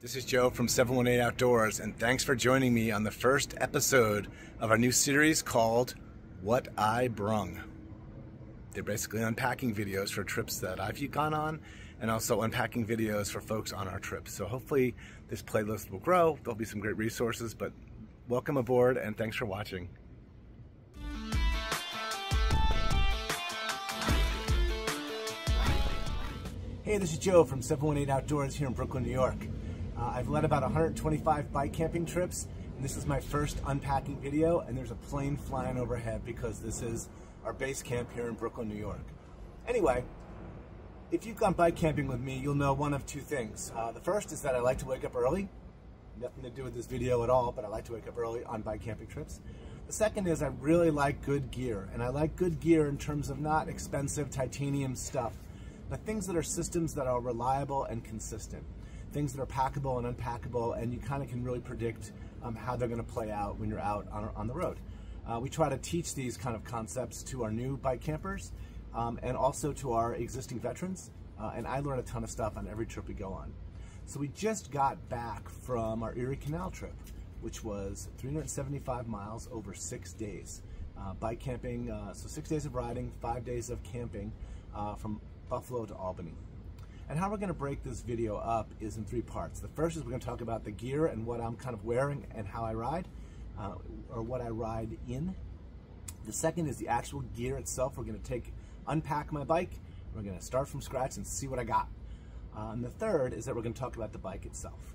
This is Joe from 718 Outdoors, and thanks for joining me on the first episode of our new series called What I Brung. They're basically unpacking videos for trips that I've gone on, and also unpacking videos for folks on our trips. So hopefully this playlist will grow. There'll be some great resources, but welcome aboard and thanks for watching. Hey, this is Joe from 718 Outdoors here in Brooklyn, New York. I've led about 125 bike camping trips, and this is my first unpacking video, and there's a plane flying overhead because this is our base camp here in Brooklyn, New York. Anyway, if you've gone bike camping with me, you'll know one of two things. The first is that I like to wake up early. Nothing to do with this video at all, but I like to wake up early on bike camping trips. The second is I really like good gear, and I like good gear in terms of not expensive titanium stuff, but things that are systems that are reliable and consistent. Things that are packable and unpackable, and you kind of can really predict how they're going to play out when you're out on the road. We try to teach these kind of concepts to our new bike campers and also to our existing veterans, and I learn a ton of stuff on every trip we go on. So we just got back from our Erie Canal trip, which was 375 miles over 6 days. Bike camping, so 6 days of riding, 5 days of camping from Buffalo to Albany. And how we're going to break this video up is in three parts. The first is we're going to talk about the gear and what I'm kind of wearing and how I ride, or what I ride in. The second is the actual gear itself. We're going to unpack my bike. We're going to start from scratch and see what I got. And the third is that we're going to talk about the bike itself.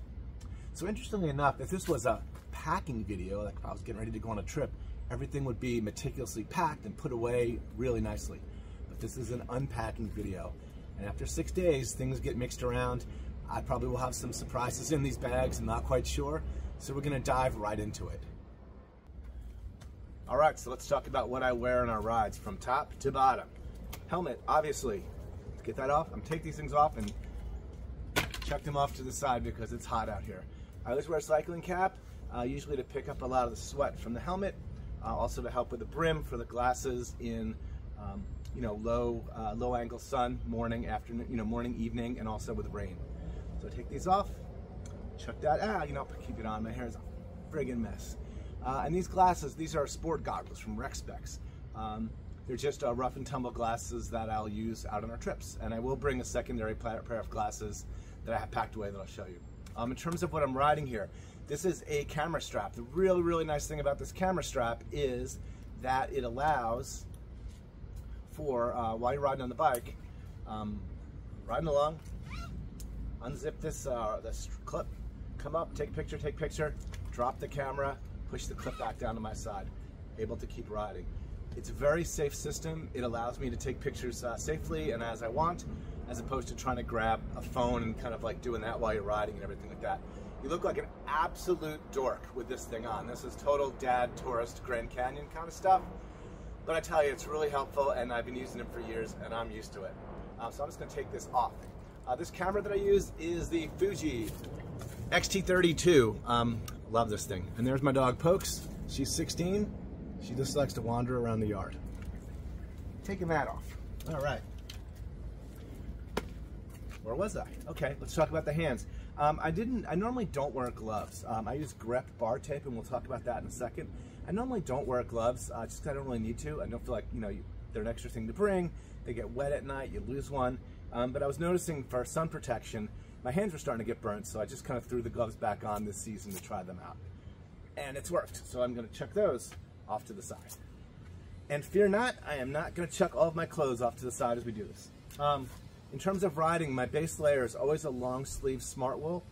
So interestingly enough, if this was a packing video, like if I was getting ready to go on a trip, everything would be meticulously packed and put away really nicely. But this is an unpacking video. And after 6 days, things get mixed around. I probably will have some surprises in these bags, I'm not quite sure. So we're gonna dive right into it. All right, so let's talk about what I wear on our rides from top to bottom. Helmet, obviously. Let's get that off. I'm gonna take these things off and chuck them off to the side because it's hot out here. I always wear a cycling cap, usually to pick up a lot of the sweat from the helmet, also to help with the brim for the glasses in low angle sun, morning, afternoon, morning, evening, and also with rain. So take these off, chuck that out, keep it on. My hair is a friggin' mess. And these glasses, these are sport goggles from Rec Specs. They're just rough and tumble glasses that I'll use out on our trips. And I will bring a secondary pair of glasses that I have packed away that I'll show you. In terms of what I'm riding here, this is a camera strap. The really, really nice thing about this camera strap is that it allows for while you're riding on the bike, riding along, unzip this clip, come up, take picture, drop the camera, push the clip back down to my side, able to keep riding. It's a very safe system. It allows me to take pictures safely and as I want, as opposed to trying to grab a phone and kind of like doing that while you're riding and everything like that. You look like an absolute dork with this thing on. This is total dad tourist Grand Canyon kind of stuff. But I tell you, it's really helpful, and I've been using it for years, and I'm used to it. So I'm just going to take this off. This camera that I use is the Fuji X-T32. Love this thing. And there's my dog, Pokes. She's 16. She just likes to wander around the yard. Taking that off. All right. Where was I? Okay, let's talk about the hands. I normally don't wear gloves. I use grep bar tape, and we'll talk about that in a second. I normally don't wear gloves, just because I don't really need to. I don't feel like, they're an extra thing to bring. They get wet at night, you lose one. But I was noticing for sun protection, my hands were starting to get burnt, so I just kind of threw the gloves back on this season to try them out. And it's worked, so I'm gonna chuck those off to the side. And fear not, I am not gonna chuck all of my clothes off to the side as we do this. In terms of riding, my base layer is always a long sleeve smart wool,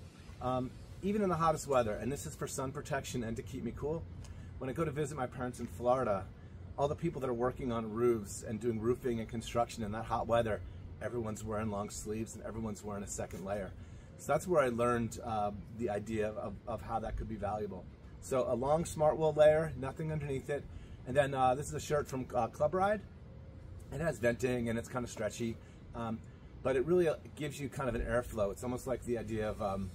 even in the hottest weather, and this is for sun protection and to keep me cool. When I go to visit my parents in Florida, all the people that are working on roofs and doing roofing and construction in that hot weather, everyone's wearing long sleeves and everyone's wearing a second layer. So that's where I learned the idea of how that could be valuable. So a long smart wool layer, nothing underneath it. And then this is a shirt from Club Ride. It has venting and it's kind of stretchy, but it really gives you kind of an airflow. It's almost like the idea of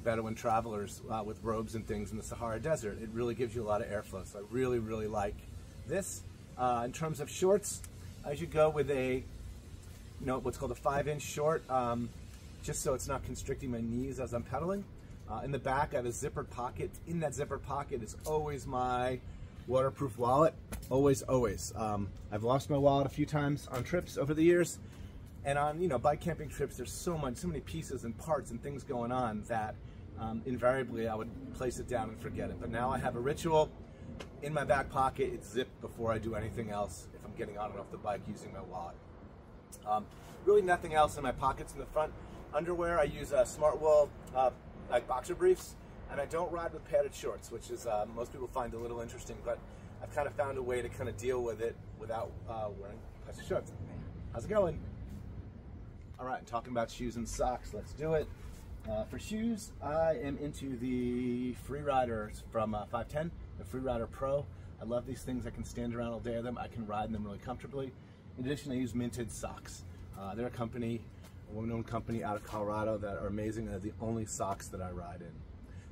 Bedouin travelers with robes and things in the Sahara Desert. It really gives you a lot of airflow, so I really, really like this. In terms of shorts, I should go with a, what's called a 5-inch short, just so it's not constricting my knees as I'm pedaling. In the back, I have a zippered pocket. In that zippered pocket is always my waterproof wallet. Always, always. I've lost my wallet a few times on trips over the years. And on, bike camping trips, there's so many pieces and parts and things going on that invariably I would place it down and forget it. But now I have a ritual. In my back pocket, it's zipped before I do anything else if I'm getting on and off the bike using my wallet. Really nothing else in my pockets in the front. Underwear, I use smart wool like boxer briefs, and I don't ride with padded shorts, which is most people find a little interesting, but I've kind of found a way to kind of deal with it without wearing padded shorts. How's it going? All right, talking about shoes and socks, let's do it. For shoes, I am into the Freeriders from 510, the Freerider Pro. I love these things. I can stand around all day with them. I can ride in them really comfortably. In addition, I use Minted socks. They're a well-known company out of Colorado that are amazing. They're the only socks that I ride in.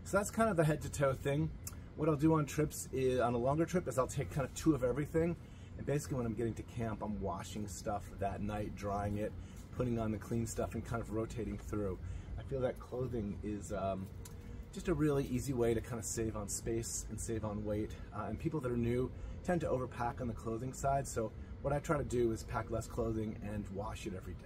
So that's kind of the head-to-toe thing. What I'll do on trips, on a longer trip, is I'll take kind of 2 of everything. And basically when I'm getting to camp, I'm washing stuff that night, drying it, putting on the clean stuff, and kind of rotating through. I feel that clothing is just a really easy way to kind of save on space and save on weight. And people that are new tend to overpack on the clothing side. So what I try to do is pack less clothing and wash it every day.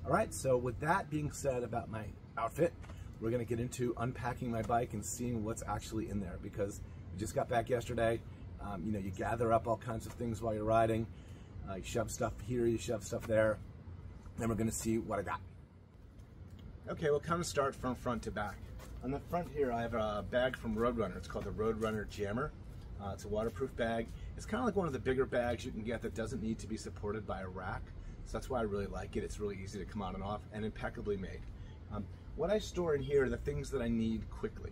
All right, so with that being said about my outfit, we're gonna get into unpacking my bike and seeing what's actually in there, because we just got back yesterday. You gather up all kinds of things while you're riding. You shove stuff here, you shove stuff there. Then we're gonna see what I got. Okay, we'll kind of start from front to back. On the front here, I have a bag from Roadrunner. It's called the Roadrunner Jammer. It's a waterproof bag. It's kind of like one of the bigger bags you can get that doesn't need to be supported by a rack. So that's why I really like it. It's really easy to come on and off and impeccably made. What I store in here are the things that I need quickly.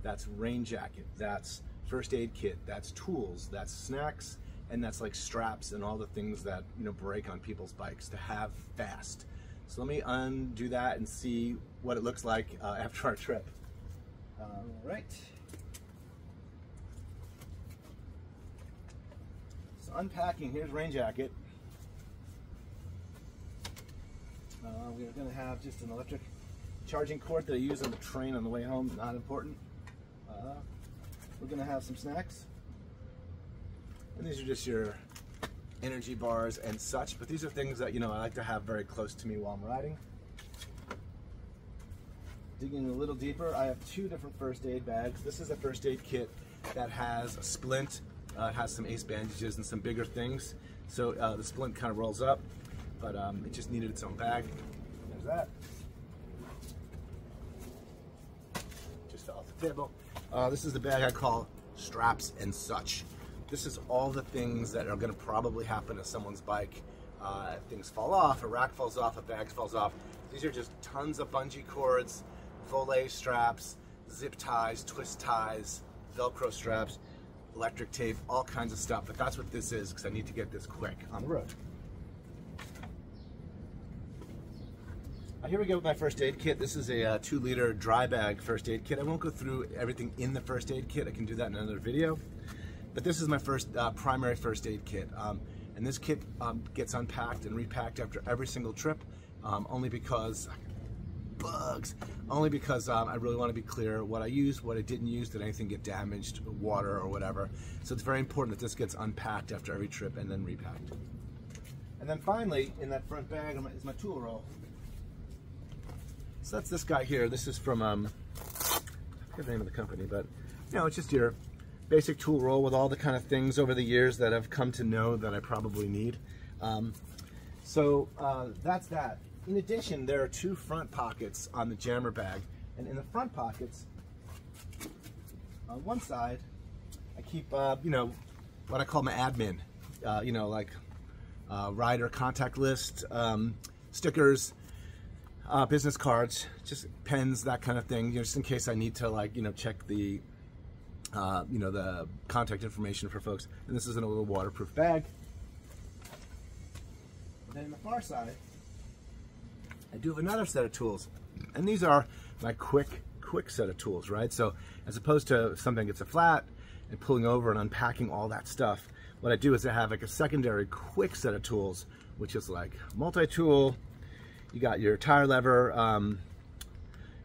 That's rain jacket, that's first aid kit, that's tools, that's snacks, and that's like straps and all the things that break on people's bikes to have fast. So let me undo that and see what it looks like after our trip. All right. So unpacking, here's rain jacket. We're going to have just an electric charging cord that I use on the train on the way home, not important. We're going to have some snacks. And these are just your energy bars and such, but these are things that I like to have very close to me while I'm riding. Digging a little deeper, I have 2 different first aid bags. This is a first aid kit that has a splint, it has some ace bandages and some bigger things. So the splint kind of rolls up, but it just needed its own bag. There's that. Just fell off the table. This is the bag I call straps and such. This is all the things that are going to probably happen to someone's bike. Things fall off, a rack falls off, a bag falls off. These are just tons of bungee cords, volet straps, zip ties, twist ties, Velcro straps, electric tape, all kinds of stuff. But that's what this is, because I need to get this quick on the road. Here we go with my first aid kit. This is a 2-liter dry bag first aid kit. I won't go through everything in the first aid kit. I can do that in another video. But this is my first primary first aid kit. And this kit gets unpacked and repacked after every single trip, only because I really want to be clear what I used, what I didn't use, did anything get damaged, water or whatever. So it's very important that this gets unpacked after every trip and then repacked. And then finally, in that front bag is my tool roll. So that's this guy here. This is from, I forget the name of the company, but it's just your basic tool roll with all the kind of things over the years that I've come to know that I probably need. So that's that. In addition, there are 2 front pockets on the Jammer bag, and in the front pockets, on one side, I keep what I call my admin, like rider contact list, stickers, business cards, just pens, that kind of thing, just in case I need to check the the contact information for folks. And this is in a little waterproof bag. And then on the far side, I do have another set of tools, and these are my quick set of tools, right? So as opposed to something gets a flat and pulling over and unpacking all that stuff, what I do is I have like a secondary quick set of tools, which is like multi-tool. You got your tire lever,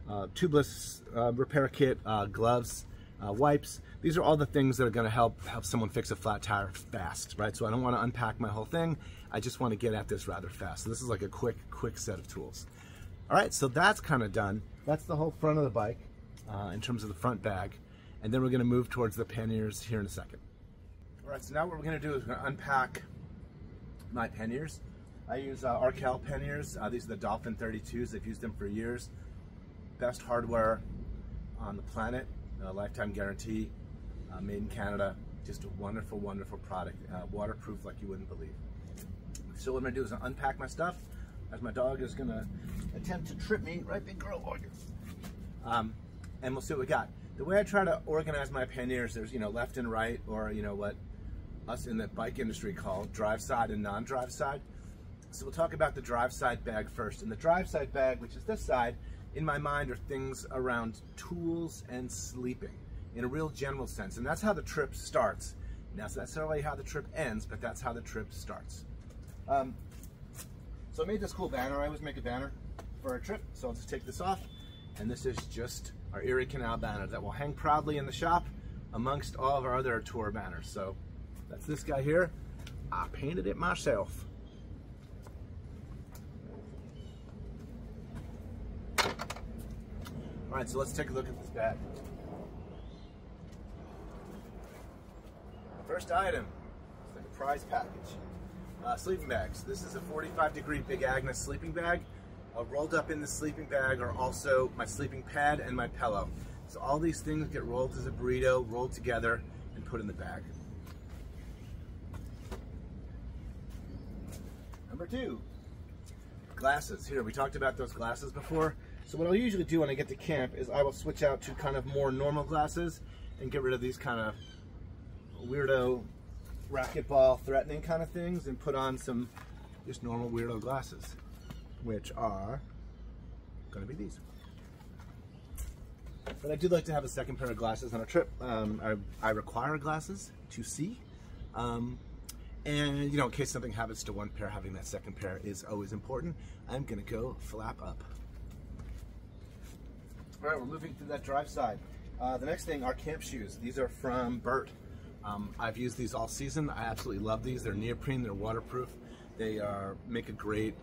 tubeless repair kit, gloves, wipes. These are all the things that are going to help someone fix a flat tire fast, right? So I don't want to unpack my whole thing. I just want to get at this rather fast. So this is like a quick set of tools. All right, so that's kind of done. That's the whole front of the bike in terms of the front bag. And then we're going to move towards the panniers here in a second. All right, so now what we're going to do is we're going to unpack my panniers. I use Arkel panniers. These are the Dolphin 32s. I've used them for years. Best hardware on the planet. Lifetime guarantee. Made in Canada. Just a wonderful, wonderful product. Waterproof like you wouldn't believe. So what I'm going to do is unpack my stuff, as my dog is going to attempt to trip me. Right, big girl? And we'll see what we got. The way I try to organize my panniers, there's, left and right, or, what us in the bike industry call drive side and non-drive side. So we'll talk about the drive side bag first. And the drive side bag, which is this side, in my mind are things around tools and sleeping in a real general sense. And that's how the trip starts. Now, it's not necessarily how the trip ends, but that's how the trip starts. So I made this cool banner. I always make a banner for a trip. So I'll just take this off. And this is just our Erie Canal banner that will hang proudly in the shop amongst all of our other tour banners. So that's this guy here. I painted it myself. All right, so let's take a look at this bag. First item, it's like a prize package. Sleeping bags. This is a 45-degree Big Agnes sleeping bag. Rolled up in the sleeping bag are also my sleeping pad and my pillow. So all these things get rolled as a burrito, rolled together, and put in the bag. Number 2, glasses. Here, we talked about those glasses before. So what I'll usually do when I get to camp is I will switch out to kind of more normal glasses and get rid of these kind of weirdo racquetball threatening kind of things and put on some just normal weirdo glasses, which are going to be these. But I do like to have a second pair of glasses on a trip. I require glasses to see. And in case something happens to one pair, having that second pair is always important. I'm going to go flap up. All right, we're moving through that drive side. The next thing are camp shoes. These are from Burt. I've used these all season. I absolutely love these. They're neoprene, they're waterproof. They make a great,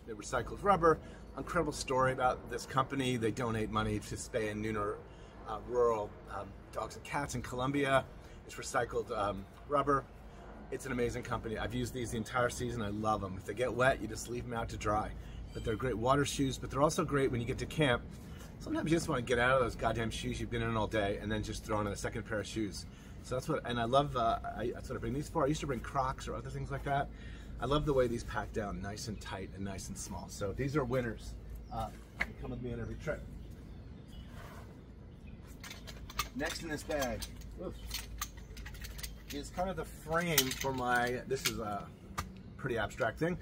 they're recycled rubber. Incredible story about this company. They donate money to spay and neuter rural dogs and cats in Colombia. It's recycled rubber. It's an amazing company. I've used these the entire season. I love them. If they get wet, you just leave them out to dry. But they're great water shoes, but they're also great when you get to camp. Sometimes you just want to get out of those goddamn shoes you've been in all day and then just throw on a second pair of shoes. So that's what, and I love, that's what I bring these for. I used to bring Crocs or other things like that. I love the way these pack down nice and tight and nice and small. So these are winners. They come with me on every trip. Next in this bag is kind of the frame for my, this is a pretty abstract thing.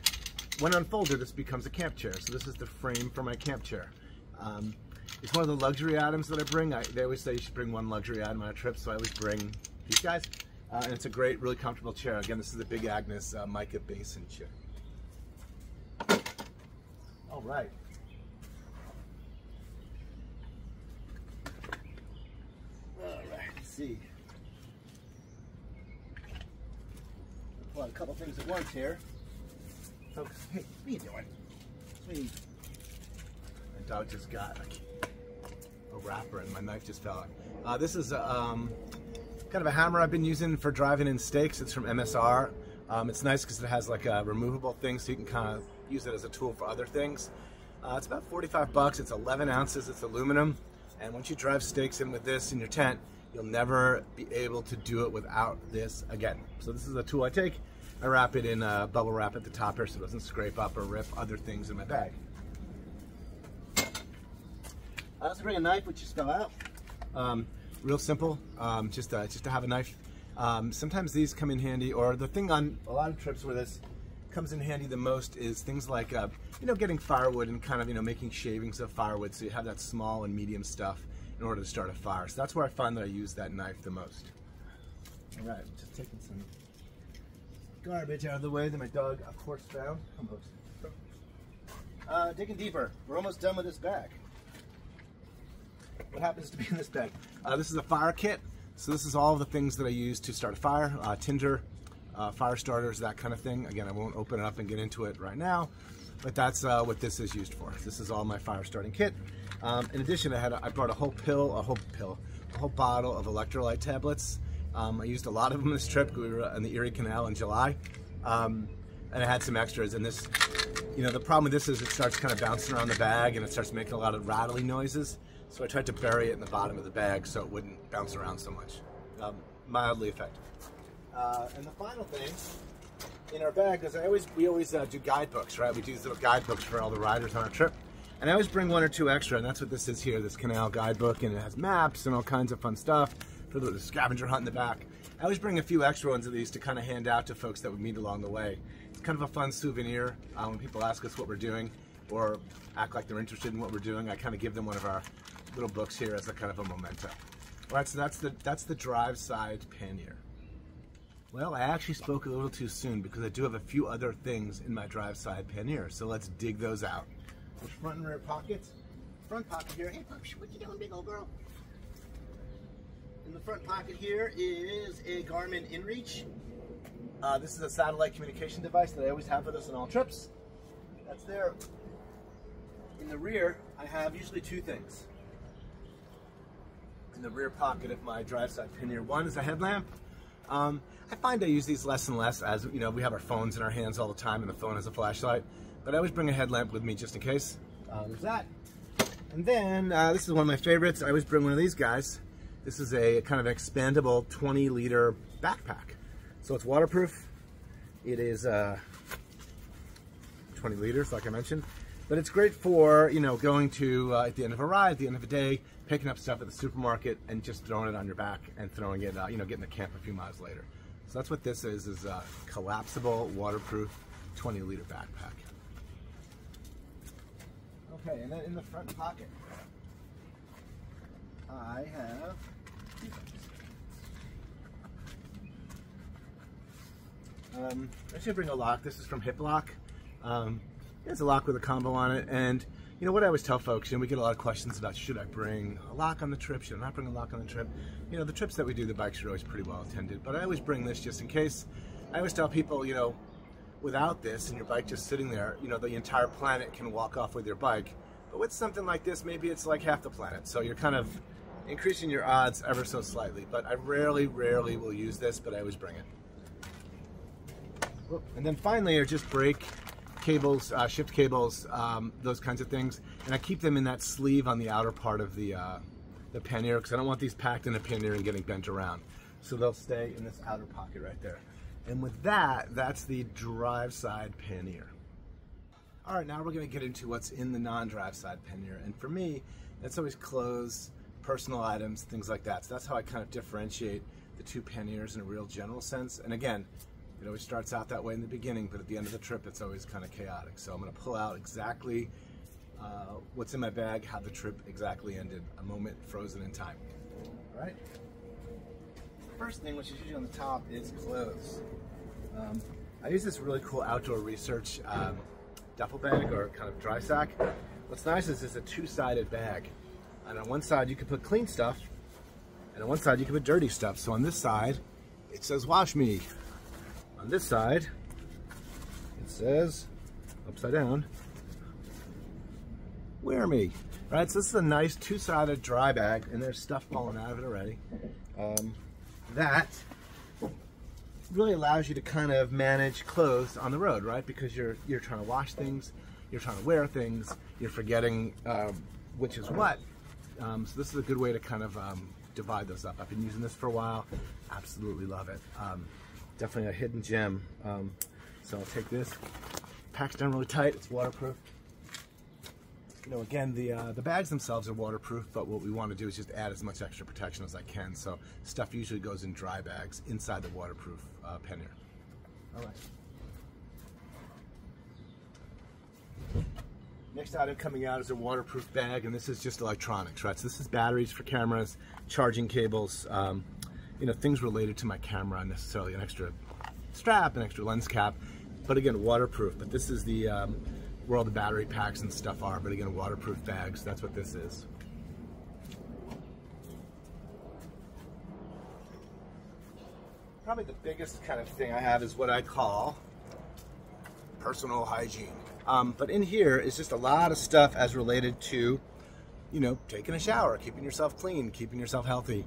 When unfolded, this becomes a camp chair. So this is the frame for my camp chair. It's one of the luxury items that I bring. They always say you should bring one luxury item on a trip, so I always bring these guys. And it's a great, really comfortable chair. Again, this is the Big Agnes mica basin chair. All right. Let's see. I'll pull out a couple things at once here. Folks, hey, what are you doing? Sweetie. My dog just got a wrapper and my knife just fell out. This is kind of a hammer I've been using for driving in steaks. It's from MSR. It's nice because it has like a removable thing, so you can kind of use it as a tool for other things. It's about 45 bucks. It's 11 ounces. It's aluminum. And once you drive steaks in with this in your tent, you'll never be able to do it without this again. So this is a tool I take. I wrap it in bubble wrap at the top here so it doesn't scrape up or rip other things in my bag. I also bring a knife, which just fell out. Real simple, just to have a knife. Sometimes these come in handy, or the thing on a lot of trips where this comes in handy the most is things like, getting firewood and kind of, making shavings of firewood, so you have that small and medium stuff in order to start a fire. So that's where I find that I use that knife the most. All right, just taking some garbage out of the way that my dog, of course, found. Digging deeper. We're almost done with this bag. what happens to be in this bag? This is a fire kit. So this is all of the things that I use to start a fire, tinder, fire starters, that kind of thing. Again, I won't open it up and get into it right now, but that's what this is used for. This is all my fire starting kit. In addition, I brought a whole bottle of electrolyte tablets. I used a lot of them this trip. We were on the Erie Canal in July, and I had some extras. And this, you know, the problem with this is it starts kind of bouncing around the bag and it starts making a lot of rattling noises. So I tried to bury it in the bottom of the bag so it wouldn't bounce around so much. Mildly effective. And the final thing in our bag is we always do guidebooks, right? We do these little guidebooks for all the riders on our trip. And I always bring one or two extra, and that's what this is here, this Canal guidebook, and it has maps and all kinds of fun stuff for the scavenger hunt in the back. I always bring a few extra ones of these to kind of hand out to folks that we meet along the way. It's kind of a fun souvenir when people ask us what we're doing or act like they're interested in what we're doing. I kind of give them one of our little books here as a kind of a memento. All right, so that's the drive side pannier. Well, I actually spoke a little too soon because I do have a few other things in my drive side pannier, so let's dig those out. The front and rear pockets. Front pocket here. Hey, Pups, what you doing, big old girl? In the front pocket here is a Garmin InReach. This is a satellite communication device that I always have with us on all trips. That's there. In the rear, I have usually two things. In the rear pocket of my drive side pannier, one is a headlamp. I find I use these less and less as, you know, we have our phones in our hands all the time and the phone has a flashlight, but I always bring a headlamp with me just in case. There's that. And then, this is one of my favorites. I always bring one of these guys. This is a kind of expandable 20-liter backpack. So it's waterproof. It is 20 liters, like I mentioned. But it's great for, you know, going to, at the end of a ride, at the end of a day, picking up stuff at the supermarket and just throwing it on your back and throwing it, you know, getting to camp a few miles later. So that's what this is a collapsible, waterproof, 20-liter backpack. Okay, and then in the front pocket, I have I should bring a lock. This is from Hip Lock. It's a lock with a combo on it, and you know what I always tell folks, you know, we get a lot of questions about should I bring a lock on the trip, should I not bring a lock on the trip? You know, the trips that we do, the bikes are always pretty well attended, but I always bring this just in case. I always tell people, you know, without this and your bike just sitting there, you know, the entire planet can walk off with your bike. But with something like this, maybe it's like half the planet. So you're kind of increasing your odds ever so slightly. But I rarely will use this, but I always bring it. And then finally are just brake cables, shift cables, those kinds of things. And I keep them in that sleeve on the outer part of the pannier because I don't want these packed in a pannier and getting bent around. So they'll stay in this outer pocket right there. And with that, that's the drive side pannier. All right, now we're going to get into what's in the non-drive side pannier. And for me, that's always clothes, personal items, things like that. So that's how I kind of differentiate the two panniers in a real general sense. And again, it always starts out that way in the beginning, but at the end of the trip, it's always kind of chaotic. So I'm going to pull out exactly what's in my bag, how the trip exactly ended, a moment frozen in time. All right? First thing, which is usually on the top, is clothes. I use this really cool outdoor research duffel bag or kind of dry sack. What's nice is it's a two-sided bag. And on one side you can put clean stuff, and on one side you can put dirty stuff. So on this side, it says wash me. On this side, it says, upside down, wear me. Right, so this is a nice two-sided dry bag, and there's stuff falling out of it already. That really allows you to kind of manage clothes on the road, right? Because you're trying to wash things, you're trying to wear things, you're forgetting which is what. So this is a good way to kind of divide those up. I've been using this for a while, absolutely love it. Definitely a hidden gem. So I'll take this, packs down really tight, it's waterproof. You know, again, the bags themselves are waterproof, but what we want to do is just add as much extra protection as I can. So stuff usually goes in dry bags inside the waterproof pannier. All right. Next item coming out is a waterproof bag, and this is just electronics, right? So this is batteries for cameras, charging cables, you know, things related to my camera, not necessarily an extra strap, an extra lens cap, but again, waterproof. But this is the where all the battery packs and stuff are, but again, waterproof bags, that's what this is. probably the biggest kind of thing I have is what I call personal hygiene. But in here is just a lot of stuff as related to, you know, taking a shower, keeping yourself clean, keeping yourself healthy.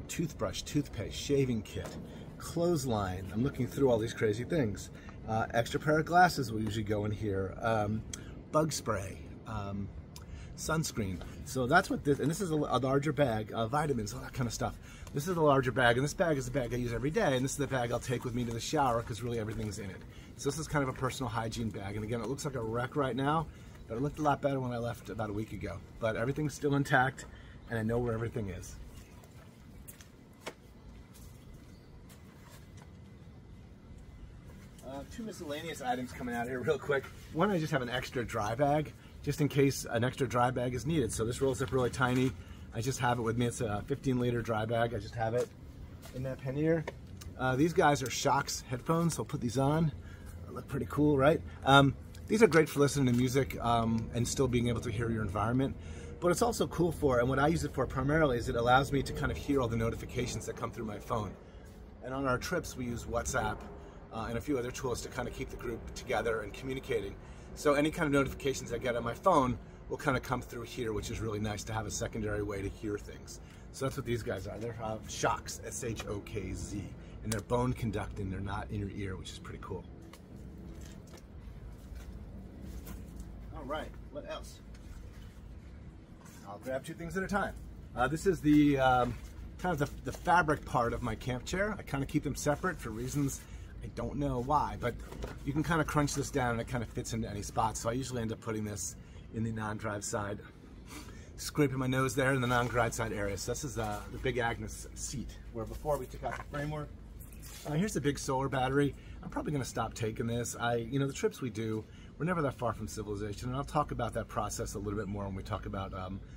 Toothbrush, toothpaste, shaving kit, clothesline. I'm looking through all these crazy things. Extra pair of glasses will usually go in here. Bug spray, sunscreen. So that's what this, and this is a larger bag, vitamins, all that kind of stuff. This is a larger bag, and this bag is the bag I use every day, and this is the bag I'll take with me to the shower because really everything's in it. So this is kind of a personal hygiene bag, and again, it looks like a wreck right now, but it looked a lot better when I left about a week ago. But everything's still intact, and I know where everything is. Two miscellaneous items coming out here real quick. One, I just have an extra dry bag, just in case an extra dry bag is needed. So this rolls up really tiny. I just have it with me. It's a 15-liter dry bag. I just have it in that pannier. These guys are Shocks headphones, so I'll put these on. They look pretty cool, right? These are great for listening to music and still being able to hear your environment. But it's also cool for, and what I use it for primarily, is it allows me to kind of hear all the notifications that come through my phone. And on our trips, we use WhatsApp and a few other tools to kind of keep the group together and communicating. So any kind of notifications I get on my phone will kind of come through here, which is really nice to have a secondary way to hear things. So that's what these guys are. They're Shocks, S-H-O-K-Z, and they're bone conducting. They're not in your ear, which is pretty cool. All right, what else? I'll grab two things at a time. This is the kind of the fabric part of my camp chair. I kind of keep them separate for reasons I don't know why, but you can kind of crunch this down and it kind of fits into any spot. So I usually end up putting this in the non-drive side, scraping my nose there in the non-drive side area. So this is the Big Agnes seat, where before we took out the framework. Here's the big solar battery. I'm probably going to stop taking this. You know, the trips we do, we're never that far from civilization, and I'll talk about that process a little bit more when we talk about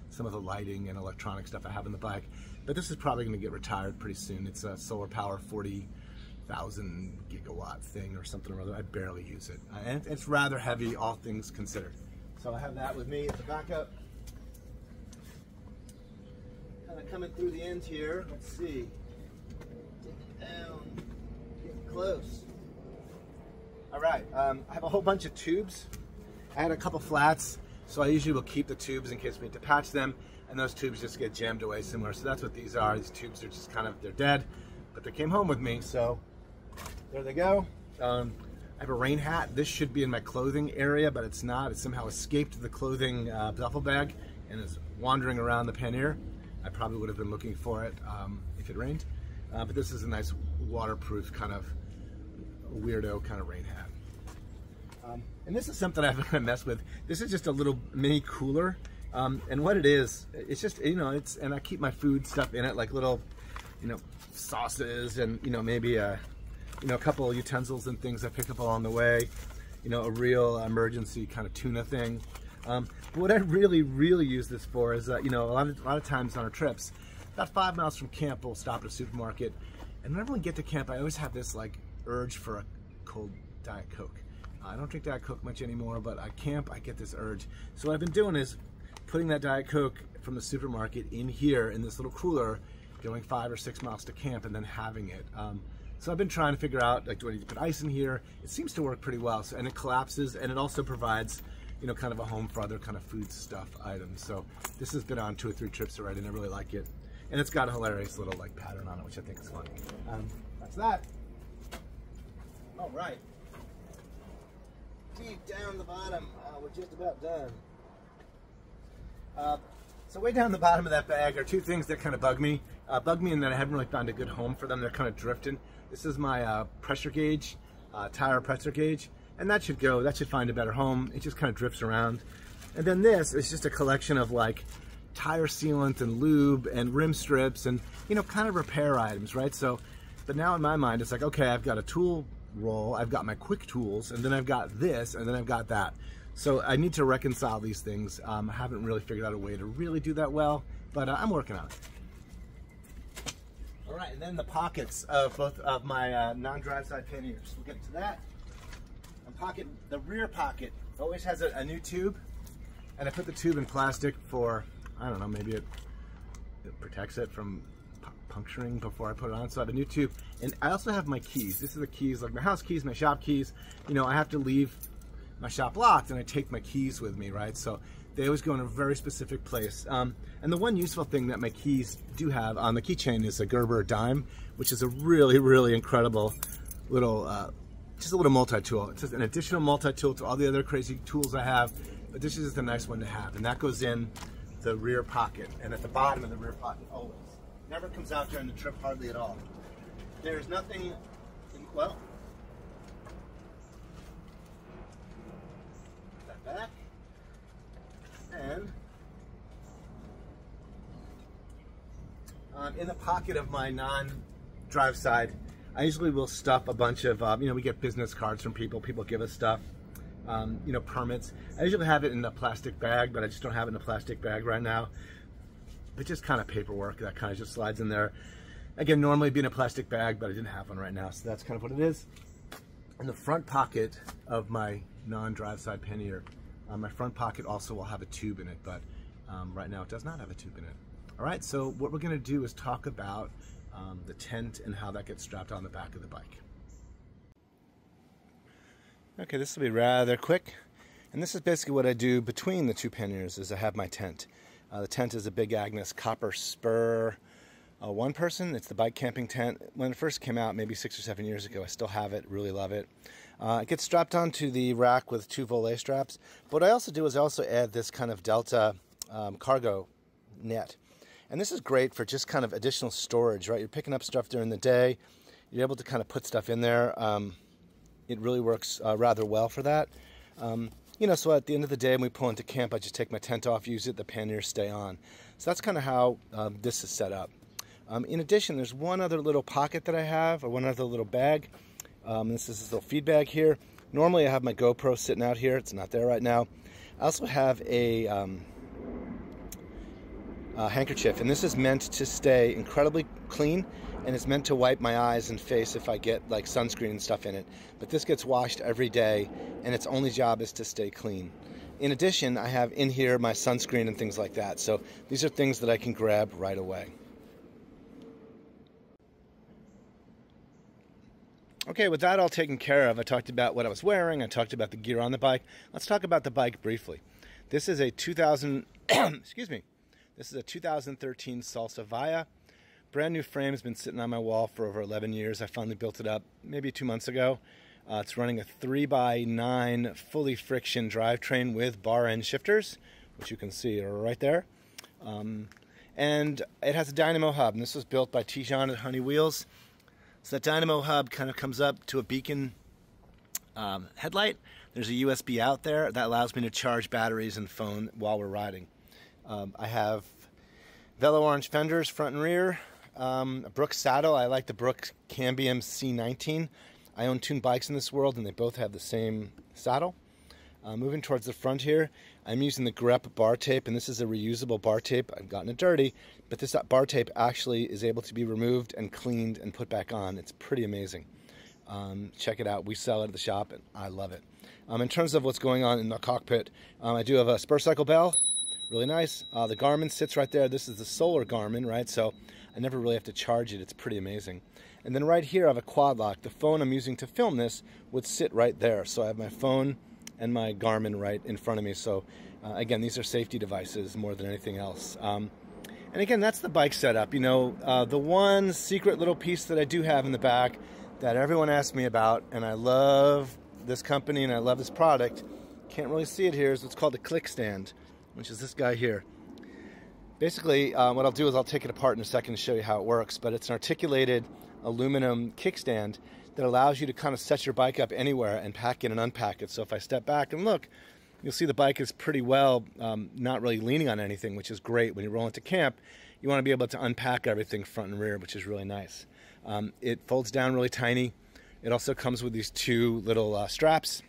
some of the lighting and electronic stuff I have on the bike. But this is probably going to get retired pretty soon. It's a solar power 40,000 gigawatt thing or something or other. I barely use it, and it's rather heavy, all things considered. So I have that with me at the backup. Kind of coming through the end here. Let's see. Take it down. Getting close. All right. I have a whole bunch of tubes. I had a couple flats, so I usually will keep the tubes in case we need to patch them, and those tubes just get jammed away somewhere. So that's what these are. These tubes are just kind of, they're dead, but they came home with me, so there they go. I have a rain hat. This should be in my clothing area, but it's not. It somehow escaped the clothing duffel bag and is wandering around the pannier. I probably would have been looking for it if it rained. But this is a nice waterproof kind of weirdo kind of rain hat. And this is something I haven't messed with. This is just a little mini cooler. And what it is, it's just, you know, and I keep my food stuff in it, like little, you know, sauces and, you know, maybe a couple of utensils and things I pick up along the way, you know, a real emergency kind of tuna thing. But what I really use this for is, you know, a lot of times on our trips, about 5 miles from camp, we'll stop at a supermarket, and whenever we get to camp, I always have this like urge for a cold Diet Coke. I don't drink Diet Coke much anymore, but at camp, I get this urge. So what I've been doing is putting that Diet Coke from the supermarket in here in this little cooler, going 5 or 6 miles to camp, and then having it. So I've been trying to figure out, like, do I need to put ice in here? It seems to work pretty well, so, and it collapses, and it also provides, you know, kind of a home for other kind of food stuff items. So this has been on 2 or 3 trips already, and I really like it. And it's got a hilarious little, like, pattern on it, which I think is fun. That's that. All right. Deep down the bottom, we're just about done. So way down the bottom of that bag are 2 things that kind of bug me. In that I haven't really found a good home for them. They're kind of drifting. This is my pressure gauge, tire pressure gauge, and that should find a better home. It just kind of drifts around. And then this is just a collection of like tire sealant and lube and rim strips and, you know, kind of repair items, right? So, but now in my mind, it's like, okay, I've got a tool roll, I've got my quick tools, and then I've got this, and then I've got that. So I need to reconcile these things. I haven't really figured out a way to really do that well, but I'm working on it. All right, and then the pockets of both of my non-drive side panniers. We'll get to that. The rear pocket always has a new tube, and I put the tube in plastic for, I don't know, maybe it protects it from puncturing before I put it on. So I have a new tube, and I also have my keys. This is the keys, like my house keys, my shop keys. You know, I have to leave my shop locked, and I take my keys with me, right? So they always go in a very specific place. And the one useful thing that my keys do have on the keychain is a Gerber dime, which is a really, really incredible little, just a little multi-tool. It's just an additional multi-tool to all the other crazy tools I have, but this is just a nice one to have. And that goes in the rear pocket, and at the bottom of the rear pocket, always. Never comes out during the trip, hardly at all. There's nothing, well, that back, and in the pocket of my non-drive side, I usually will stuff a bunch of, you know, we get business cards from people, people give us stuff, you know, permits. I usually have it in a plastic bag, but I just don't have it in a plastic bag right now. But just kind of paperwork that kind of just slides in there. Again, normally it'd be in a plastic bag, but I didn't have one right now, so that's kind of what it is. In the front pocket of my non-drive side pannier, my front pocket also will have a tube in it, but right now it does not have a tube in it. All right, so what we're gonna do is talk about the tent and how that gets strapped on the back of the bike. Okay, this will be rather quick. And this is basically what I do between the two panniers is I have my tent. The tent is a Big Agnes copper spur one person. It's the bike camping tent. When it first came out, maybe 6 or 7 years ago, I still have it, really love it. It gets strapped onto the rack with 2 volet straps. But what I also do is I also add this kind of Delta cargo net. And this is great for just kind of additional storage, right? You're picking up stuff during the day. You're able to kind of put stuff in there. It really works rather well for that. You know, so at the end of the day when we pull into camp, I just take my tent off, use it, the panniers stay on. So that's kind of how this is set up. In addition, there's one other little pocket that I have, or one other little bag. This is this little feed bag here. Normally I have my GoPro sitting out here. It's not there right now. I also have a handkerchief, and this is meant to stay incredibly clean, and it's meant to wipe my eyes and face if I get like sunscreen and stuff in it. But this gets washed every day, and its only job is to stay clean. In addition, I have in here my sunscreen and things like that. So these are things that I can grab right away. Okay, with that all taken care of, I talked about what I was wearing, I talked about the gear on the bike. Let's talk about the bike briefly. This is a 2013 Salsa Via. Brand new frame, has been sitting on my wall for over 11 years. I finally built it up maybe 2 months ago. It's running a 3x9 fully friction drivetrain with bar end shifters, which you can see right there. And it has a dynamo hub, and this was built by Tijan at Honey Wheels. So that dynamo hub kind of comes up to a beacon headlight. There's a USB out there that allows me to charge batteries and phone while we're riding. I have Velo orange fenders front and rear, a Brooks saddle. I like the Brooks Cambium C19. I own 2 bikes in this world, and they both have the same saddle. Moving towards the front here, I'm using the Grep bar tape, and this is a reusable bar tape. I've gotten it dirty, but this bar tape actually is able to be removed and cleaned and put back on. It's pretty amazing. Check it out. We sell it at the shop, and I love it. In terms of what's going on in the cockpit, I do have a Spur Cycle bell. Really nice. The Garmin sits right there. This is the solar Garmin, right? So I never really have to charge it. It's pretty amazing. And then right here I have a quad lock. The phone I'm using to film this would sit right there. So I have my phone and my Garmin right in front of me. So again, these are safety devices more than anything else. And again, that's the bike setup. You know, the one secret little piece that I do have in the back that everyone asks me about, and I love this company and I love this product, can't really see it here, is what's called a click stand, which is this guy here. Basically, what I'll do is I'll take it apart in a second to show you how it works, but it's an articulated aluminum kickstand that allows you to kind of set your bike up anywhere and pack it and unpack it. So if I step back and look, you'll see the bike is pretty well not really leaning on anything, which is great. When you roll into camp, you want to be able to unpack everything front and rear, which is really nice. It folds down really tiny. It also comes with these 2 little straps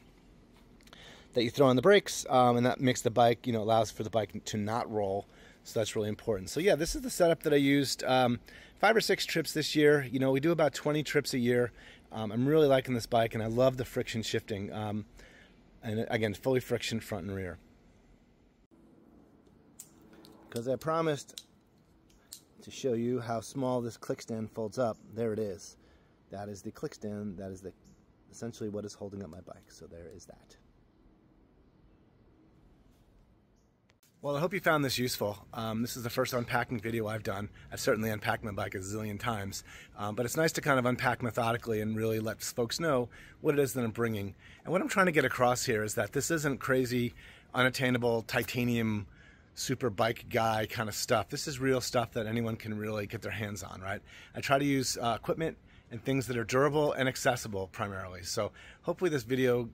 that you throw on the brakes, and that makes the bike, you know, allows for the bike to not roll. So that's really important. So yeah, this is the setup that I used 5 or 6 trips this year. You know, we do about 20 trips a year. I'm really liking this bike, and I love the friction shifting. And again, fully friction front and rear. Because I promised to show you how small this click stand folds up. There it is. That is the click stand. That is essentially what is holding up my bike. So there is that. Well, I hope you found this useful. This is the first unpacking video I've done. I've certainly unpacked my bike a zillion times, but it's nice to kind of unpack methodically and really let folks know what it is that I'm bringing. And what I'm trying to get across here is that this isn't crazy, unattainable, titanium, super bike guy kind of stuff. This is real stuff that anyone can really get their hands on, right? I try to use equipment and things that are durable and accessible primarily. So hopefully this video,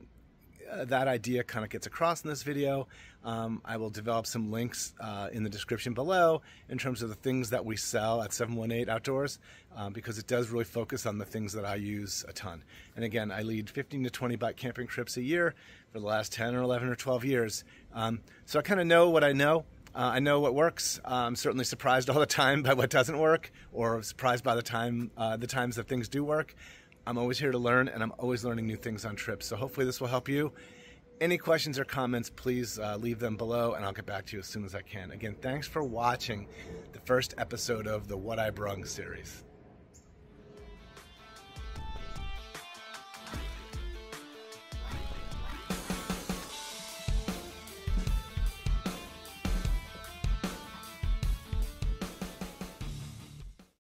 that idea kind of gets across in this video. I will develop some links in the description below in terms of the things that we sell at 718 Outdoors, because it does really focus on the things that I use a ton. And again, I lead 15 to 20 bike camping trips a year for the last 10 or 11 or 12 years. So I kind of know what I know. I know what works. I'm certainly surprised all the time by what doesn't work, or surprised by the times that things do work. I'm always here to learn, and I'm always learning new things on trips. So hopefully this will help you. Any questions or comments, please leave them below, and I'll get back to you as soon as I can. Again, thanks for watching the first episode of the What I Brung series.